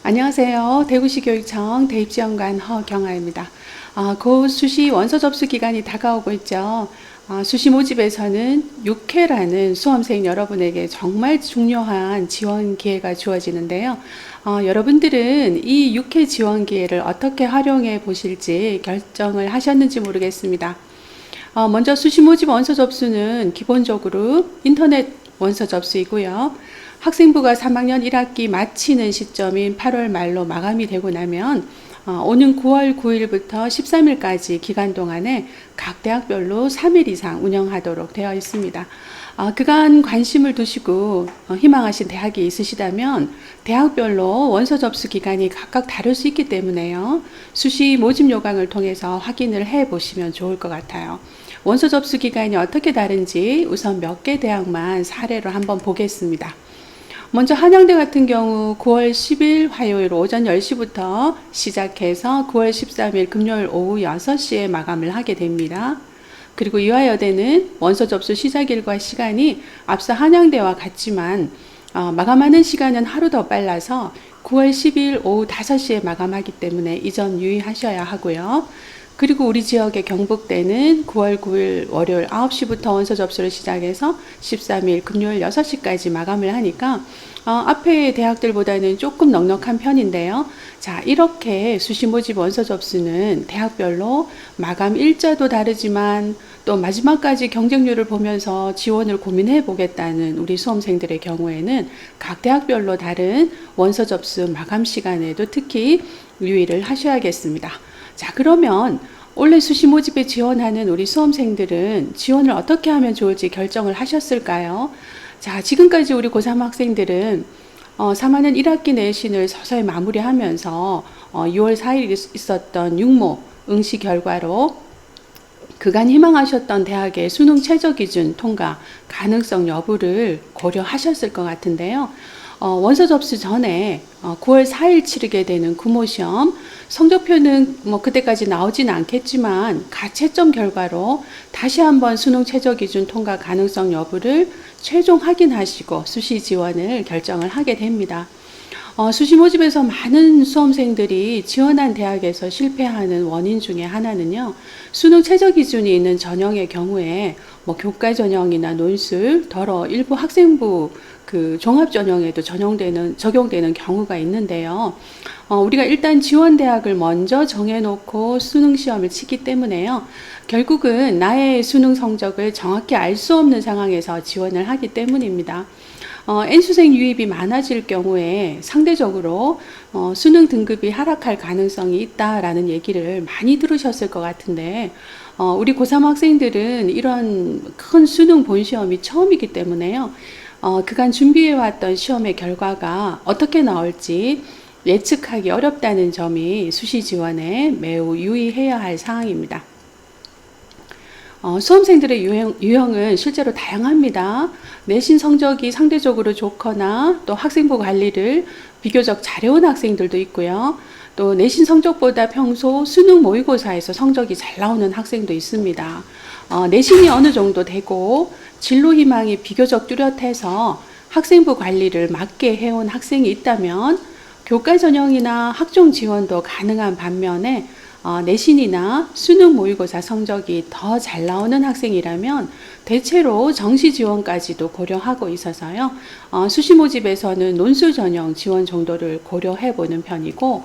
안녕하세요. 대구시 교육청 대입지원관 허경아입니다. 곧 수시 원서 접수 기간이 다가오고 있죠. 수시 모집에서는 6회라는 수험생 여러분에게 정말 중요한 지원 기회가 주어지는데요. 여러분들은 이 6회 지원 기회를 어떻게 활용해 보실지 결정을 하셨는지 모르겠습니다. 먼저 수시 모집 원서 접수는 기본적으로 인터넷 원서 접수이고요. 학생부가 3학년 1학기 마치는 시점인 8월 말로 마감이 되고 나면 오는 9월 9일부터 13일까지 기간 동안에 각 대학별로 3일 이상 운영하도록 되어 있습니다. 그간 관심을 두시고 희망하신 대학이 있으시다면 대학별로 원서 접수 기간이 각각 다를 수 있기 때문에요. 수시 모집 요강을 통해서 확인을 해 보시면 좋을 것 같아요. 원서 접수 기간이 어떻게 다른지 우선 몇 개 대학만 사례로 한번 보겠습니다. 먼저 한양대 같은 경우 9월 10일 화요일 오전 10시부터 시작해서 9월 13일 금요일 오후 6시에 마감을 하게 됩니다. 그리고 이화여대는 원서 접수 시작일과 시간이 앞서 한양대와 같지만 마감하는 시간은 하루 더 빨라서 9월 10일 오후 5시에 마감하기 때문에 이 점 유의하셔야 하고요. 그리고 우리 지역의 경북대는 9월 9일 월요일 9시부터 원서 접수를 시작해서 13일 금요일 6시까지 마감을 하니까 앞에 대학들보다는 조금 넉넉한 편인데요. 자, 이렇게 수시 모집 원서 접수는 대학별로 마감 일자도 다르지만 또 마지막까지 경쟁률을 보면서 지원을 고민해 보겠다는 우리 수험생들의 경우에는 각 대학별로 다른 원서 접수 마감 시간에도 특히 유의를 하셔야겠습니다. 자, 그러면 올해 수시 모집에 지원하는 우리 수험생들은 지원을 어떻게 하면 좋을지 결정을 하셨을까요? 자, 지금까지 우리 고3 학생들은 3학년 1학기 내신을 서서히 마무리하면서 6월 4일 있었던 육모 응시 결과로 그간 희망하셨던 대학의 수능 최저 기준 통과 가능성 여부를 고려하셨을 것 같은데요. 원서 접수 전에 9월 4일 치르게 되는 구모시험 성적표는 그때까지 나오진 않겠지만 가채점 결과로 다시 한번 수능 최저 기준 통과 가능성 여부를 최종 확인하시고 수시 지원을 결정을 하게 됩니다. 수시 모집에서 많은 수험생들이 지원한 대학에서 실패하는 원인 중에 하나는요, 수능 최저 기준이 있는 전형의 경우에 교과 전형이나 논술, 더러 일부 학생부 그 종합 전형에도 적용되는 경우가 있는데요. 우리가 일단 지원 대학을 먼저 정해놓고 수능 시험을 치기 때문에요. 결국은 나의 수능 성적을 정확히 알 수 없는 상황에서 지원을 하기 때문입니다. N수생 유입이 많아질 경우에 상대적으로 수능 등급이 하락할 가능성이 있다라는 얘기를 많이 들으셨을 것 같은데 우리 고3 학생들은 이런 큰 수능 본시험이 처음이기 때문에요. 그간 준비해왔던 시험의 결과가 어떻게 나올지 예측하기 어렵다는 점이 수시 지원에 매우 유의해야 할 사항입니다. 수험생들의 유형은 실제로 다양합니다. 내신 성적이 상대적으로 좋거나 또 학생부 관리를 비교적 잘해온 학생들도 있고요. 또 내신 성적보다 평소 수능 모의고사에서 성적이 잘 나오는 학생도 있습니다. 내신이 어느 정도 되고 진로 희망이 비교적 뚜렷해서 학생부 관리를 맞게 해온 학생이 있다면 교과 전형이나 학종 지원도 가능한 반면에 내신이나 수능 모의고사 성적이 더 잘 나오는 학생이라면 대체로 정시 지원까지도 고려하고 있어서요. 수시 모집에서는 논술 전형 지원 정도를 고려해 보는 편이고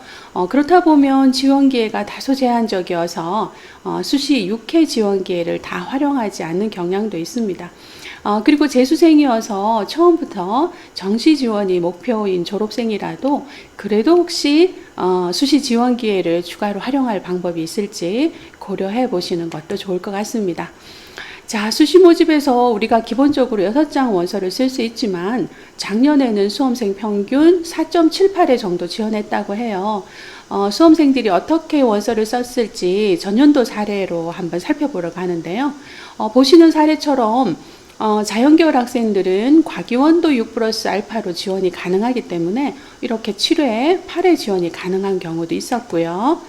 그렇다 보면 지원 기회가 다소 제한적이어서 수시 6회 지원 기회를 다 활용하지 않는 경향도 있습니다. 그리고 재수생이어서 처음부터 정시 지원이 목표인 졸업생이라도 그래도 혹시 수시 지원 기회를 추가로 활용할 방법이 있을지 고려해 보시는 것도 좋을 것 같습니다. 자, 수시 모집에서 우리가 기본적으로 6장 원서를 쓸 수 있지만 작년에는 수험생 평균 4.78회 정도 지원했다고 해요. 수험생들이 어떻게 원서를 썼을지 전년도 사례로 한번 살펴보려고 하는데요. 보시는 사례처럼 자연계열 학생들은 과기원도 6+알파로 지원이 가능하기 때문에 이렇게 7회, 8회 지원이 가능한 경우도 있었고요.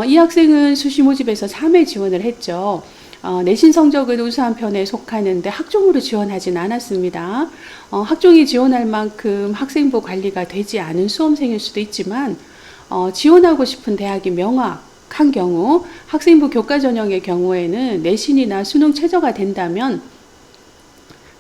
이 학생은 수시 모집에서 3회 지원을 했죠. 내신 성적은 우수한 편에 속하는데 학종으로 지원하진 않았습니다. 학종이 지원할 만큼 학생부 관리가 되지 않은 수험생일 수도 있지만 지원하고 싶은 대학이 명확한 경우 학생부 교과 전형의 경우에는 내신이나 수능 최저가 된다면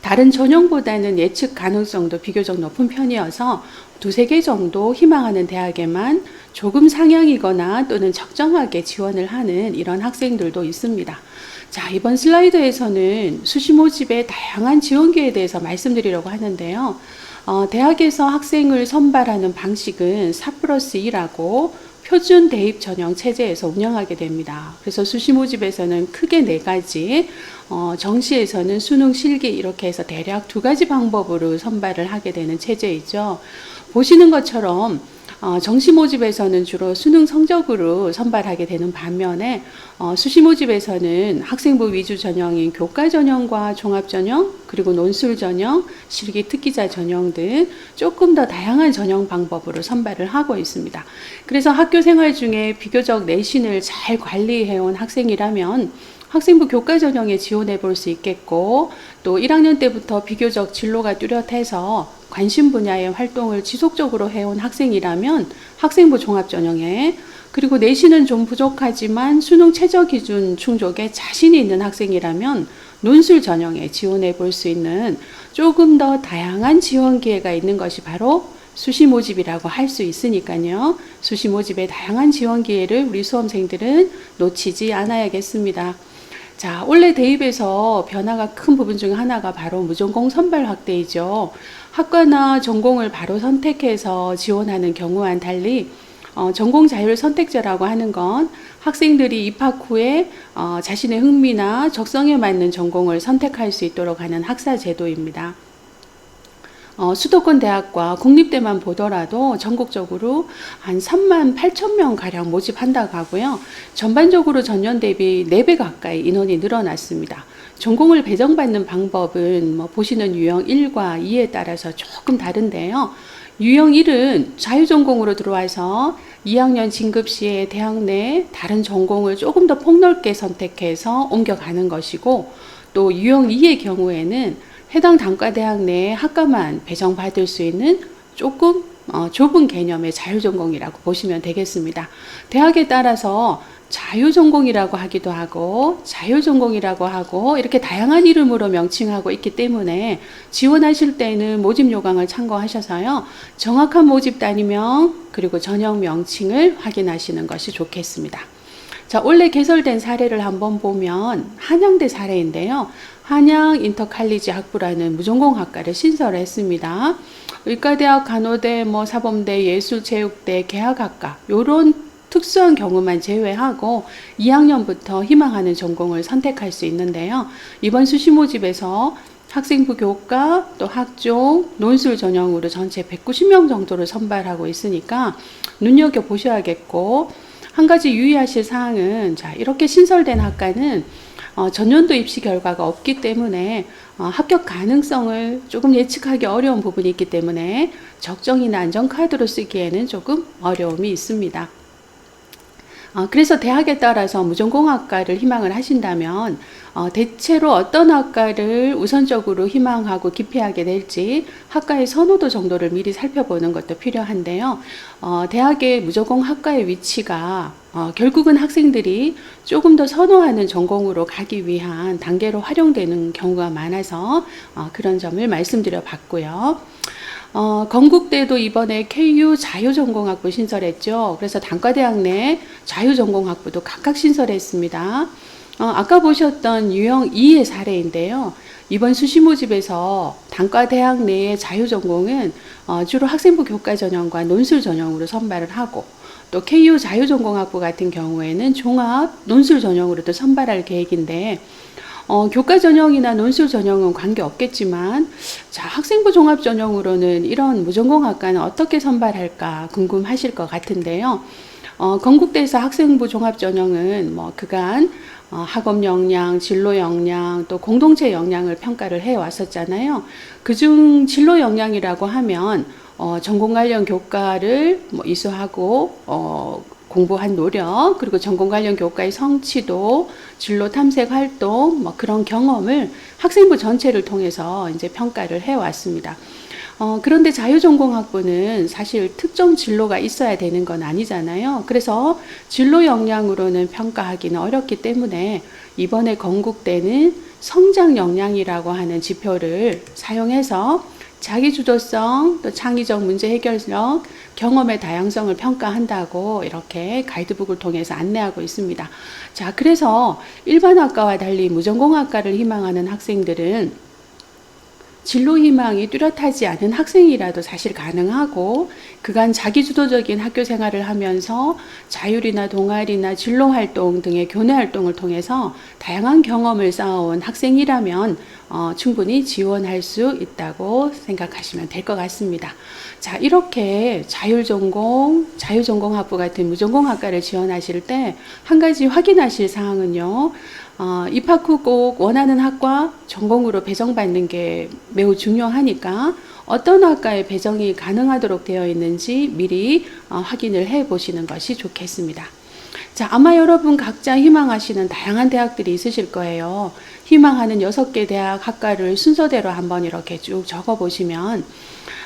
다른 전형보다는 예측 가능성도 비교적 높은 편이어서 두세 개 정도 희망하는 대학에만 조금 상향이거나 또는 적정하게 지원을 하는 이런 학생들도 있습니다. 자, 이번 슬라이드에서는 수시 모집의 다양한 지원기에 대해서 말씀드리려고 하는데요. 대학에서 학생을 선발하는 방식은 4+2라고 표준 대입 전형 체제에서 운영하게 됩니다. 그래서 수시 모집에서는 크게 4가지, 정시에서는 수능 실기 이렇게 해서 대략 2가지 방법으로 선발을 하게 되는 체제이죠. 보시는 것처럼 정시 모집에서는 주로 수능 성적으로 선발하게 되는 반면에 수시 모집에서는 학생부 위주 전형인 교과 전형과 종합 전형, 그리고 논술 전형, 실기 특기자 전형 등 조금 더 다양한 전형 방법으로 선발을 하고 있습니다. 그래서 학교 생활 중에 비교적 내신을 잘 관리해온 학생이라면 학생부 교과 전형에 지원해 볼 수 있겠고, 또 1학년 때부터 비교적 진로가 뚜렷해서 관심 분야의 활동을 지속적으로 해온 학생이라면 학생부 종합 전형에, 그리고 내신은 좀 부족하지만 수능 최저 기준 충족에 자신이 있는 학생이라면 논술 전형에 지원해 볼 수 있는 조금 더 다양한 지원 기회가 있는 것이 바로 수시 모집이라고 할 수 있으니까요. 수시 모집의 다양한 지원 기회를 우리 수험생들은 놓치지 않아야겠습니다. 자, 올해 대입에서 변화가 큰 부분 중 하나가 바로 무전공 선발 확대이죠. 학과나 전공을 바로 선택해서 지원하는 경우와는 달리 전공 자율 선택제라고 하는 건 학생들이 입학 후에 자신의 흥미나 적성에 맞는 전공을 선택할 수 있도록 하는 학사 제도입니다. 수도권 대학과 국립대만 보더라도 전국적으로 한 3만 8천 명 가량 모집한다고 하고요. 전반적으로 전년 대비 4배 가까이 인원이 늘어났습니다. 전공을 배정받는 방법은 보시는 유형 1과 2에 따라서 조금 다른데요. 유형 1은 자유전공으로 들어와서 2학년 진급 시에 대학 내 다른 전공을 조금 더 폭넓게 선택해서 옮겨가는 것이고, 또 유형 2의 경우에는 해당 단과대학 내에 학과만 배정받을 수 있는 조금 좁은 개념의 자유전공이라고 보시면 되겠습니다. 대학에 따라서 자유전공이라고 하기도 하고 자율전공이라고 하고 이렇게 다양한 이름으로 명칭하고 있기 때문에 지원하실 때는 모집 요강을 참고하셔서요. 정확한 모집 단위명 그리고 전형 명칭을 확인하시는 것이 좋겠습니다. 자, 올해 개설된 사례를 한번 보면 한양대 사례인데요. 한양 인터칼리지 학부라는 무전공학과를 신설했습니다. 의과대학, 간호대, 사범대, 예술체육대, 계약학과 이런 특수한 경우만 제외하고 2학년부터 희망하는 전공을 선택할 수 있는데요. 이번 수시 모집에서 학생부 교과, 또 학종, 논술 전형으로 전체 190명 정도를 선발하고 있으니까 눈여겨보셔야겠고, 한 가지 유의하실 사항은 이렇게 신설된 학과는 전년도 입시 결과가 없기 때문에 합격 가능성을 조금 예측하기 어려운 부분이 있기 때문에 적정이나 안전카드로 쓰기에는 조금 어려움이 있습니다. 그래서 대학에 따라서 무전공학과를 희망을 하신다면 대체로 어떤 학과를 우선적으로 희망하고 기피하게 될지 학과의 선호도 정도를 미리 살펴보는 것도 필요한데요. 대학의 무전공학과의 위치가 결국은 학생들이 조금 더 선호하는 전공으로 가기 위한 단계로 활용되는 경우가 많아서 그런 점을 말씀드려 봤고요. 건국대도 이번에 KU 자유전공학부 신설했죠. 그래서 단과대학 내 자유전공학부도 각각 신설했습니다. 아까 보셨던 유형 2의 사례인데요. 이번 수시 모집에서 단과대학 내의 자유전공은 주로 학생부 교과 전형과 논술 전형으로 선발을 하고, 또 KU 자유전공학부 같은 경우에는 종합 논술 전형으로도 선발할 계획인데, 교과 전형이나 논술 전형은 관계없겠지만, 학생부 종합 전형으로는 이런 무전공학과는 어떻게 선발할까 궁금하실 것 같은데요. 건국대에서 학생부 종합 전형은 그간 학업 역량, 진로 역량, 또 공동체 역량을 평가를 해 왔었잖아요. 그중 진로 역량이라고 하면 전공 관련 교과를 이수하고 공부한 노력, 그리고 전공 관련 교과의 성취도, 진로 탐색 활동, 뭐 그런 경험을 학생부 전체를 통해서 이제 평가를 해왔습니다. 그런데 자유전공학부는 사실 특정 진로가 있어야 되는 건 아니잖아요. 그래서 진로 역량으로는 평가하기는 어렵기 때문에 이번에 건국대는 성장 역량이라고 하는 지표를 사용해서 자기주도성, 또 창의적 문제 해결력, 경험의 다양성을 평가한다고 이렇게 가이드북을 통해서 안내하고 있습니다. 자, 그래서 일반학과와 달리 무전공학과를 희망하는 학생들은 진로 희망이 뚜렷하지 않은 학생이라도 사실 가능하고 그간 자기주도적인 학교 생활을 하면서 자율이나 동아리나 진로 활동 등의 교내 활동을 통해서 다양한 경험을 쌓아온 학생이라면 충분히 지원할 수 있다고 생각하시면 될 것 같습니다. 자, 이렇게 자율전공학부 같은 무전공학과를 지원하실 때 한 가지 확인하실 사항은요. 입학 후 꼭 원하는 학과 전공으로 배정받는 게 매우 중요하니까 어떤 학과에 배정이 가능하도록 되어 있는지 미리 확인을 해 보시는 것이 좋겠습니다. 자, 아마 여러분 각자 희망하시는 다양한 대학들이 있으실 거예요. 희망하는 6개 대학 학과를 순서대로 한번 이렇게 쭉 적어 보시면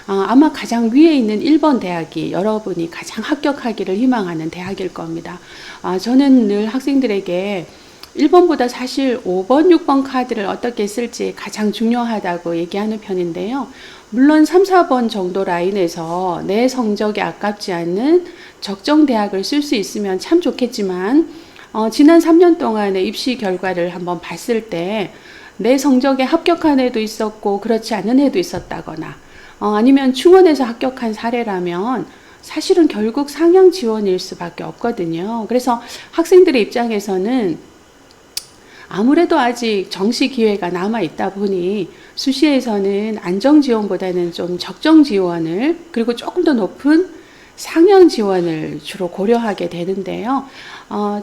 아마 가장 위에 있는 1번 대학이 여러분이 가장 합격하기를 희망하는 대학일 겁니다. 저는 늘 학생들에게 1번보다 사실 5번, 6번 카드를 어떻게 쓸지 가장 중요하다고 얘기하는 편인데요. 물론 3, 4번 정도 라인에서 내 성적이 아깝지 않는 적정 대학을 쓸 수 있으면 참 좋겠지만 지난 3년 동안의 입시 결과를 한번 봤을 때 내 성적에 합격한 애도 있었고 그렇지 않은 애도 있었다거나 아니면 충원해서 합격한 사례라면 사실은 결국 상향 지원일 수밖에 없거든요. 그래서 학생들의 입장에서는 아무래도 아직 정시 기회가 남아 있다 보니 수시에서는 안정 지원보다는 좀 적정 지원을 그리고 조금 더 높은 상향 지원을 주로 고려하게 되는데요.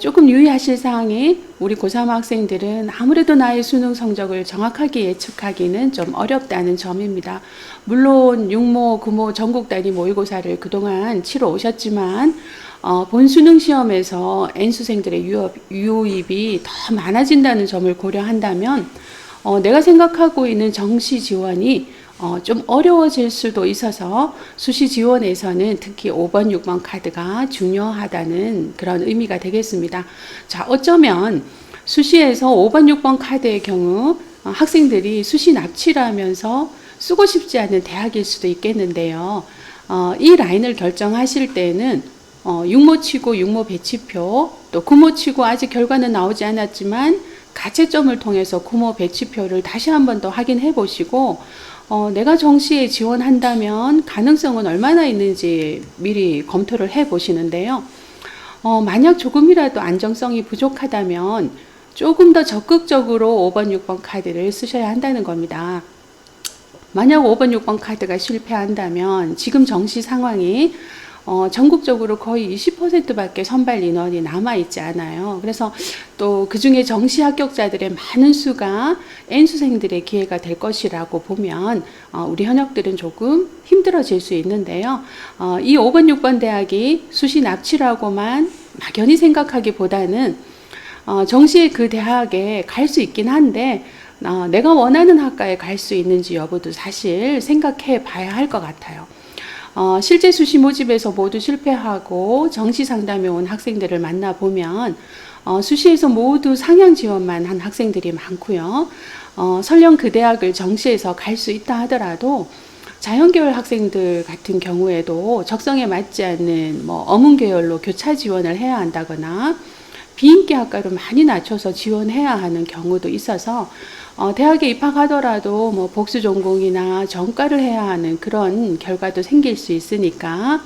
조금 유의하실 사항이 우리 고3 학생들은 아무래도 나의 수능 성적을 정확하게 예측하기는 좀 어렵다는 점입니다. 물론 육모, 구모 전국 단위 모의고사를 그동안 치러 오셨지만 본 수능 시험에서 N수생들의 유입이 더 많아진다는 점을 고려한다면 내가 생각하고 있는 정시 지원이 좀 어려워질 수도 있어서 수시 지원에서는 특히 5번, 6번 카드가 중요하다는 그런 의미가 되겠습니다. 자, 어쩌면 수시에서 5번, 6번 카드의 경우 학생들이 수시 납치를 하면서 쓰고 싶지 않은 대학일 수도 있겠는데요. 이 라인을 결정하실 때는 육모치고 육모 배치표, 또 구모치고 아직 결과는 나오지 않았지만 가채점을 통해서 구모 배치표를 다시 한 번 더 확인해 보시고 내가 정시에 지원한다면 가능성은 얼마나 있는지 미리 검토를 해 보시는데요. 만약 조금이라도 안정성이 부족하다면 조금 더 적극적으로 5번, 6번 카드를 쓰셔야 한다는 겁니다. 만약 5번, 6번 카드가 실패한다면 지금 정시 상황이 전국적으로 거의 20%밖에 선발 인원이 남아있지 않아요. 그래서 또 그중에 정시 합격자들의 많은 수가 N수생들의 기회가 될 것이라고 보면 우리 현역들은 조금 힘들어질 수 있는데요. 이 5번, 6번 대학이 수시 납치라고만 막연히 생각하기보다는 정시에 그 대학에 갈 수 있긴 한데 내가 원하는 학과에 갈 수 있는지 여부도 사실 생각해 봐야 할 것 같아요. 실제 수시 모집에서 모두 실패하고 정시 상담에 온 학생들을 만나보면 수시에서 모두 상향 지원만 한 학생들이 많고요. 설령 그 대학을 정시에서 갈 수 있다 하더라도 자연계열 학생들 같은 경우에도 적성에 맞지 않는 어문계열로 교차 지원을 해야 한다거나 비인기 학과로 많이 낮춰서 지원해야 하는 경우도 있어서 대학에 입학하더라도 복수 전공이나 전과를 해야 하는 그런 결과도 생길 수 있으니까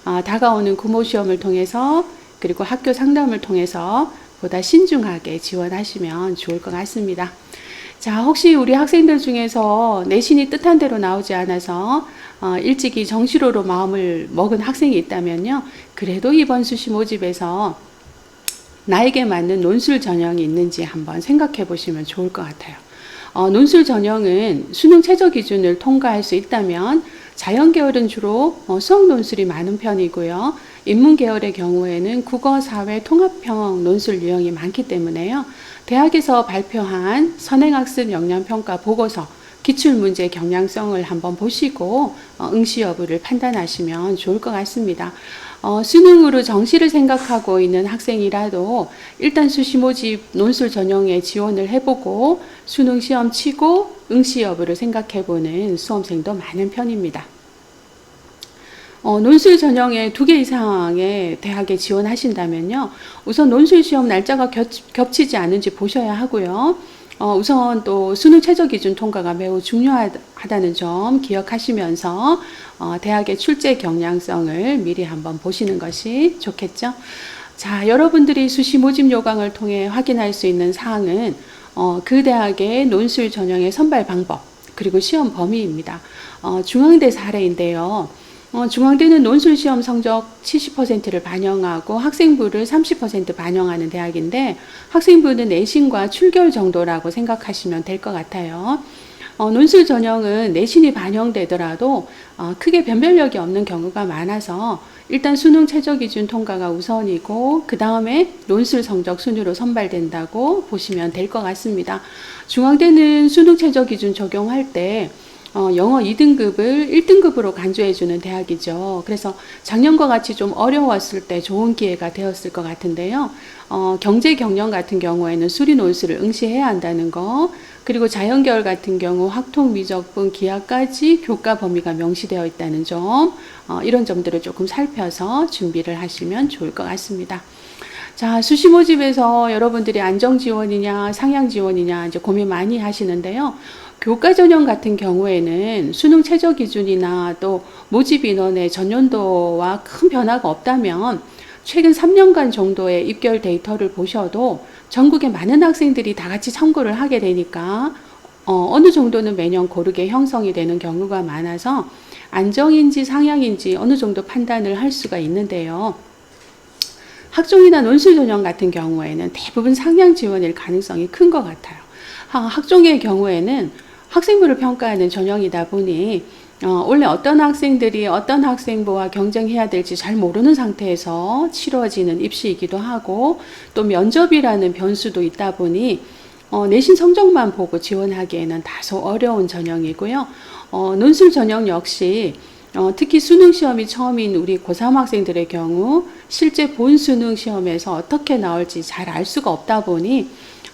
다가오는 구모 시험을 통해서 그리고 학교 상담을 통해서 보다 신중하게 지원하시면 좋을 것 같습니다. 자, 혹시 우리 학생들 중에서 내신이 뜻한 대로 나오지 않아서 일찍이 정시로로 마음을 먹은 학생이 있다면요. 그래도 이번 수시 모집에서 나에게 맞는 논술 전형이 있는지 한번 생각해 보시면 좋을 것 같아요. 논술 전형은 수능 최저 기준을 통과할 수 있다면 자연계열은 주로 수학 논술이 많은 편이고요. 인문계열의 경우에는 국어, 사회, 통합형 논술 유형이 많기 때문에요. 대학에서 발표한 선행학습 역량평가 보고서 기출문제 경향성을 한번 보시고 응시 여부를 판단하시면 좋을 것 같습니다. 수능으로 정시를 생각하고 있는 학생이라도 일단 수시 모집 논술 전형에 지원을 해보고 수능 시험 치고 응시 여부를 생각해보는 수험생도 많은 편입니다. 논술 전형에 2개 이상의 대학에 지원하신다면요. 우선 논술 시험 날짜가 겹치지 않은지 보셔야 하고요. 우선 또 수능 최저 기준 통과가 매우 중요하다는 점 기억하시면서 대학의 출제 경향성을 미리 한번 보시는 것이 좋겠죠. 자, 여러분들이 수시 모집 요강을 통해 확인할 수 있는 사항은 그 대학의 논술 전형의 선발 방법 그리고 시험 범위입니다. 중앙대 사례인데요. 중앙대는 논술 시험 성적 70%를 반영하고 학생부를 30% 반영하는 대학인데 학생부는 내신과 출결 정도라고 생각하시면 될 것 같아요. 논술 전형은 내신이 반영되더라도 크게 변별력이 없는 경우가 많아서 일단 수능 최저 기준 통과가 우선이고 그 다음에 논술 성적 순위로 선발된다고 보시면 될 것 같습니다. 중앙대는 수능 최저 기준 적용할 때 영어 2등급을 1등급으로 간주해주는 대학이죠. 그래서 작년과 같이 좀 어려웠을 때 좋은 기회가 되었을 것 같은데요. 경제 경영 같은 경우에는 수리 논술을 응시해야 한다는 거, 그리고 자연계열 같은 경우 학통, 미적분, 기하까지 교과 범위가 명시되어 있다는 점, 이런 점들을 조금 살펴서 준비를 하시면 좋을 것 같습니다. 자, 수시 모집에서 여러분들이 안정 지원이냐, 상향 지원이냐 이제 고민 많이 하시는데요. 교과 전형 같은 경우에는 수능 최저 기준이나 또 모집 인원의 전년도와 큰 변화가 없다면 최근 3년간 정도의 입결 데이터를 보셔도 전국의 많은 학생들이 다 같이 참고를 하게 되니까 어느 정도는 매년 고르게 형성이 되는 경우가 많아서 안정인지 상향인지 어느 정도 판단을 할 수가 있는데요. 학종이나 논술 전형 같은 경우에는 대부분 상향 지원일 가능성이 큰 것 같아요. 학종의 경우에는 학생부를 평가하는 전형이다 보니 원래 어떤 학생들이 어떤 학생부와 경쟁해야 될지 잘 모르는 상태에서 치러지는 입시이기도 하고 또 면접이라는 변수도 있다 보니 내신 성적만 보고 지원하기에는 다소 어려운 전형이고요. 논술 전형 역시 특히 수능 시험이 처음인 우리 고3 학생들의 경우 실제 본 수능 시험에서 어떻게 나올지 잘 알 수가 없다 보니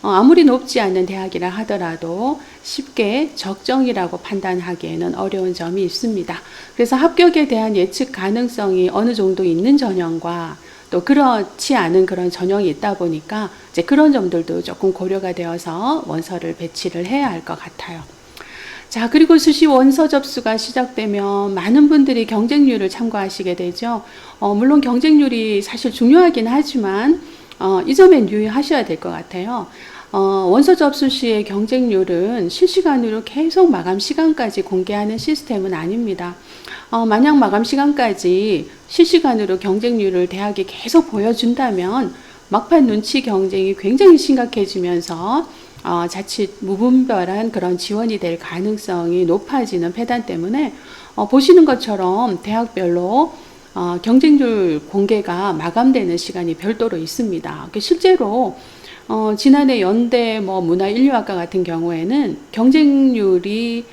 아무리 높지 않은 대학이라 하더라도 쉽게 적정이라고 판단하기에는 어려운 점이 있습니다. 그래서 합격에 대한 예측 가능성이 어느 정도 있는 전형과 또 그렇지 않은 그런 전형이 있다 보니까 이제 그런 점들도 조금 고려가 되어서 원서를 배치를 해야 할 것 같아요. 자, 그리고 수시 원서 접수가 시작되면 많은 분들이 경쟁률을 참고하시게 되죠. 물론 경쟁률이 사실 중요하긴 하지만 이 점엔 유의하셔야 될 것 같아요. 원서 접수 시의 경쟁률은 실시간으로 계속 마감 시간까지 공개하는 시스템은 아닙니다. 만약 마감 시간까지 실시간으로 경쟁률을 대학이 계속 보여준다면 막판 눈치 경쟁이 굉장히 심각해지면서 자칫 무분별한 그런 지원이 될 가능성이 높아지는 폐단 때문에 보시는 것처럼 대학별로 경쟁률 공개가 마감되는 시간이 별도로 있습니다. 실제로 지난해 연대 문화인류학과 같은 경우에는 경쟁률이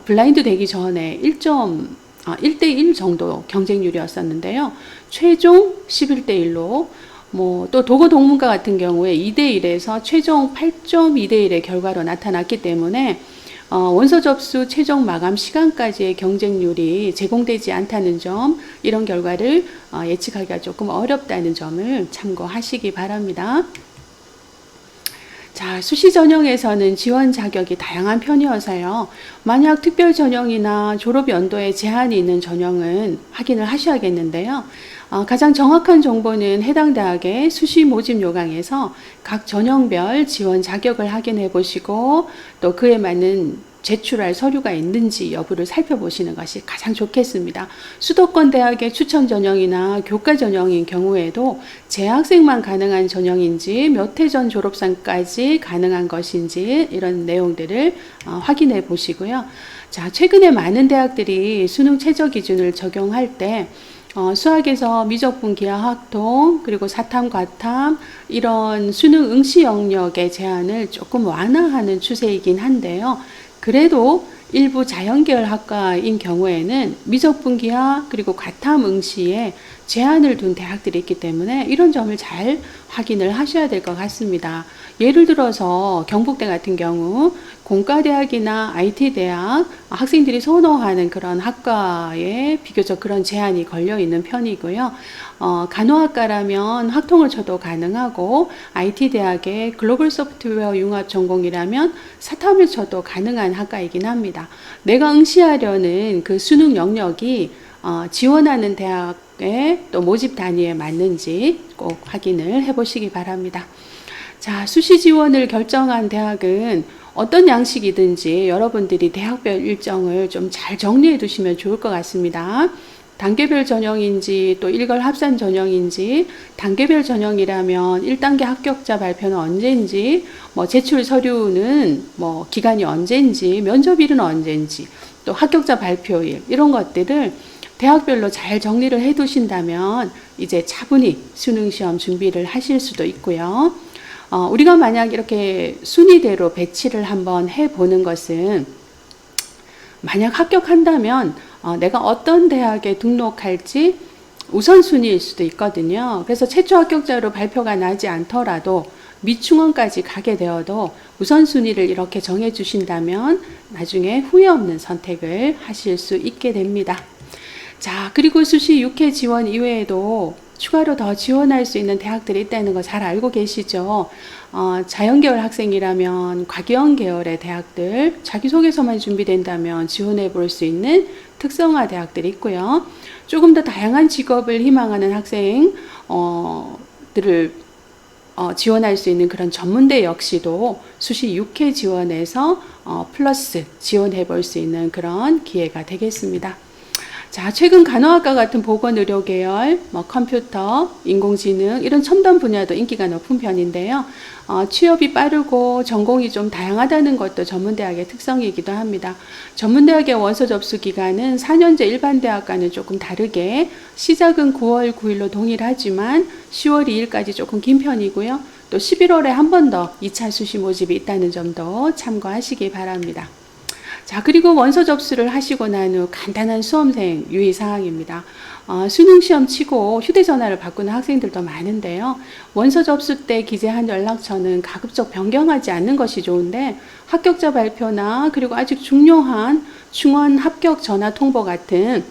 블라인드 되기 전에 1대1 정도 경쟁률이었었는데요. 최종 11대1로 또 도고동문과 같은 경우에 2대1에서 최종 8.2대1의 결과로 나타났기 때문에 원서 접수 최종 마감 시간까지의 경쟁률이 제공되지 않다는 점, 이런 결과를 예측하기가 조금 어렵다는 점을 참고하시기 바랍니다. 자, 수시 전형에서는 지원 자격이 다양한 편이어서요. 만약 특별 전형이나 졸업 연도에 제한이 있는 전형은 확인을 하셔야겠는데요. 가장 정확한 정보는 해당 대학의 수시 모집 요강에서 각 전형별 지원 자격을 확인해 보시고 또 그에 맞는 제출할 서류가 있는지 여부를 살펴보시는 것이 가장 좋겠습니다. 수도권 대학의 추천 전형이나 교과 전형인 경우에도 재학생만 가능한 전형인지 몇 해 전 졸업생까지 가능한 것인지 이런 내용들을 확인해 보시고요. 자, 최근에 많은 대학들이 수능 최저 기준을 적용할 때 수학에서 미적분 기하 확통 그리고 사탐 과탐 이런 수능 응시 영역의 제한을 조금 완화하는 추세이긴 한데요. 그래도 일부 자연계열 학과인 경우에는 미적분 기하 그리고 과탐 응시에 제한을 둔 대학들이 있기 때문에 이런 점을 잘 확인을 하셔야 될 것 같습니다. 예를 들어서 경북대 같은 경우 공과대학이나 IT대학 학생들이 선호하는 그런 학과에 비교적 그런 제한이 걸려 있는 편이고요. 간호학과라면 확통을 쳐도 가능하고 IT대학의 글로벌 소프트웨어 융합 전공이라면 사탐을 쳐도 가능한 학과이긴 합니다. 내가 응시하려는 그 수능 영역이 지원하는 대학의 또 모집 단위에 맞는지 꼭 확인을 해보시기 바랍니다. 자, 수시 지원을 결정한 대학은 어떤 양식이든지 여러분들이 대학별 일정을 좀 잘 정리해 두시면 좋을 것 같습니다. 단계별 전형인지 또 일괄 합산 전형인지 단계별 전형이라면 1단계 합격자 발표는 언제인지 제출 서류는 기간이 언제인지 면접일은 언제인지 또 합격자 발표일 이런 것들을 대학별로 잘 정리를 해 두신다면 이제 차분히 수능 시험 준비를 하실 수도 있고요. 우리가 만약 이렇게 순위대로 배치를 한번 해보는 것은 만약 합격한다면 내가 어떤 대학에 등록할지 우선순위일 수도 있거든요. 그래서 최초 합격자로 발표가 나지 않더라도 미충원까지 가게 되어도 우선순위를 이렇게 정해 주신다면 나중에 후회 없는 선택을 하실 수 있게 됩니다. 자, 그리고 수시 6회 지원 이외에도 추가로 더 지원할 수 있는 대학들이 있다는 거 잘 알고 계시죠? 자연계열 학생이라면 과기영 계열의 대학들, 자기소개서만 준비된다면 지원해 볼 수 있는 특성화 대학들이 있고요. 조금 더 다양한 직업을 희망하는 학생들을 지원할 수 있는 그런 전문대 역시도 수시 6회 지원에서 플러스 지원해 볼 수 있는 그런 기회가 되겠습니다. 자, 최근 간호학과 같은 보건의료 계열, 컴퓨터, 인공지능 이런 첨단 분야도 인기가 높은 편인데요. 취업이 빠르고 전공이 좀 다양하다는 것도 전문대학의 특성이기도 합니다. 전문대학의 원서 접수 기간은 4년제 일반대학과는 조금 다르게 시작은 9월 9일로 동일하지만 10월 2일까지 조금 긴 편이고요. 또 11월에 한 번 더 2차 수시 모집이 있다는 점도 참고하시기 바랍니다. 자, 그리고 원서 접수를 하시고 난 후 간단한 수험생 유의사항입니다. 수능 시험 치고 휴대전화를 바꾸는 학생들도 많은데요. 원서 접수 때 기재한 연락처는 가급적 변경하지 않는 것이 좋은데 합격자 발표나 그리고 아직 중요한 충원 합격 전화 통보 같은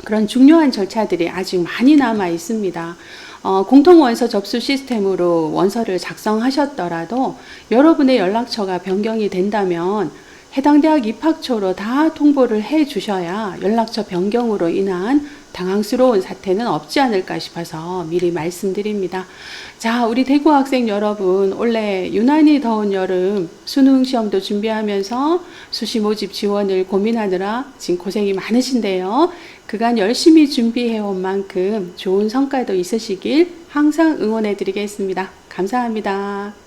그런 중요한 절차들이 아직 많이 남아 있습니다. 공통 원서 접수 시스템으로 원서를 작성하셨더라도 여러분의 연락처가 변경이 된다면 해당 대학 입학처로 다 통보를 해 주셔야 연락처 변경으로 인한 당황스러운 사태는 없지 않을까 싶어서 미리 말씀드립니다. 자, 우리 대구 학생 여러분, 올해 유난히 더운 여름 수능 시험도 준비하면서 수시 모집 지원을 고민하느라 지금 고생이 많으신데요. 그간 열심히 준비해 온 만큼 좋은 성과도 있으시길 항상 응원해 드리겠습니다. 감사합니다.